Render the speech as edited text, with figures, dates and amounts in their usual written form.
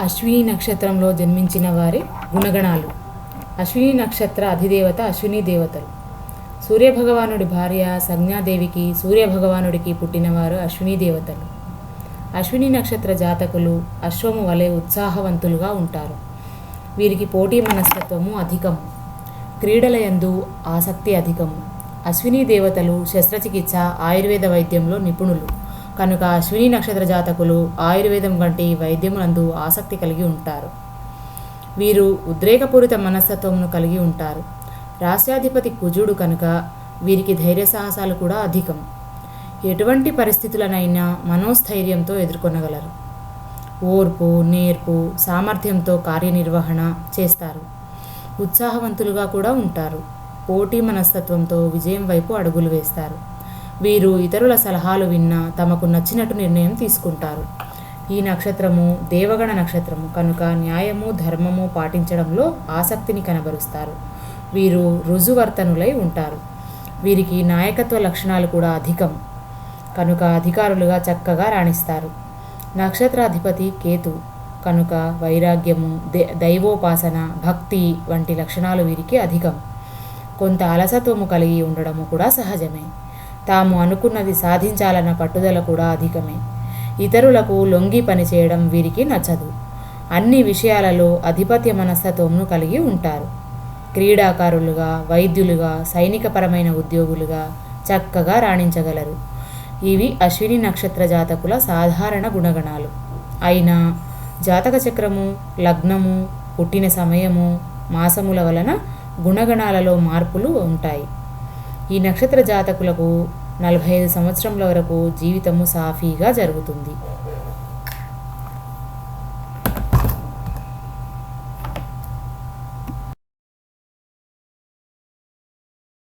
అశ్విని నక్షత్రంలో జన్మించిన వారి గుణగణాలు. అశ్విని నక్షత్ర అధిదేవత అశ్విని దేవతలు. సూర్యభగవానుడి భార్య సంజ్ఞాదేవికి సూర్యభగవానుడికి పుట్టినవారు అశ్విని దేవతలు. అశ్విని నక్షత్ర జాతకులు అశ్వము వలె ఉత్సాహవంతులుగా ఉంటారు. వీరికి పోటీ మనస్తత్వము అధికము. క్రీడల యందు ఆసక్తి అధికము. అశ్విని దేవతలు శస్త్రచికిత్స, ఆయుర్వేద వైద్యంలో నిపుణులు కనుక అశ్విని నక్షత్ర జాతకులు ఆయుర్వేదం వంటి వైద్యములందు ఆసక్తి కలిగి ఉంటారు. వీరు ఉద్రేకపూరిత మనస్తత్వమును కలిగి ఉంటారు. రాష్ట్రాధిపతి కుజుడు కనుక వీరికి ధైర్య సాహసాలు కూడా అధికం. ఎటువంటి పరిస్థితులనైనా మనోస్థైర్యంతో ఎదుర్కొనగలరు. ఓర్పు, నేర్పు, సామర్థ్యంతో కార్యనిర్వహణ చేస్తారు. ఉత్సాహవంతులుగా కూడా ఉంటారు. పోటీ మనస్తత్వంతో విజయం వైపు అడుగులు వేస్తారు. వీరు ఇతరుల సలహాలు విన్నా తమకు నచ్చినట్టు నిర్ణయం తీసుకుంటారు. ఈ నక్షత్రము దేవగణ నక్షత్రము కనుక న్యాయము, ధర్మము పాటించడంలో ఆసక్తిని కనబరుస్తారు. వీరు రుజువర్తనులై ఉంటారు. వీరికి నాయకత్వ లక్షణాలు కూడా అధికం కనుక అధికారులుగా చక్కగా రాణిస్తారు. నక్షత్రాధిపతి కేతు కనుక వైరాగ్యము, దైవోపాసన, భక్తి వంటి లక్షణాలు వీరికి అధికం. కొంత అలసత్వము కలిగి ఉండడము కూడా సహజమే. తాము అనుకున్నది సాధించాలన్న పట్టుదల కూడా అధికమే. ఇతరులకు లొంగి పనిచేయడం వీరికి నచ్చదు. అన్ని విషయాలలో ఆధిపత్య మనస్తత్వమును కలిగి ఉంటారు. క్రీడాకారులుగా, వైద్యులుగా, సైనికపరమైన ఉద్యోగులుగా చక్కగా రాణించగలరు. ఇవి అశ్విని నక్షత్ర జాతకుల సాధారణ గుణగణాలు. అయినా జాతక చక్రము, లగ్నము, పుట్టిన సమయము, మాసముల వలన గుణగణాలలో మార్పులు ఉంటాయి. ఈ నక్షత్ర జాతకులకు 45 సంవత్సరముల వరకు జీవితము సాఫీగా జరుగుతుంది.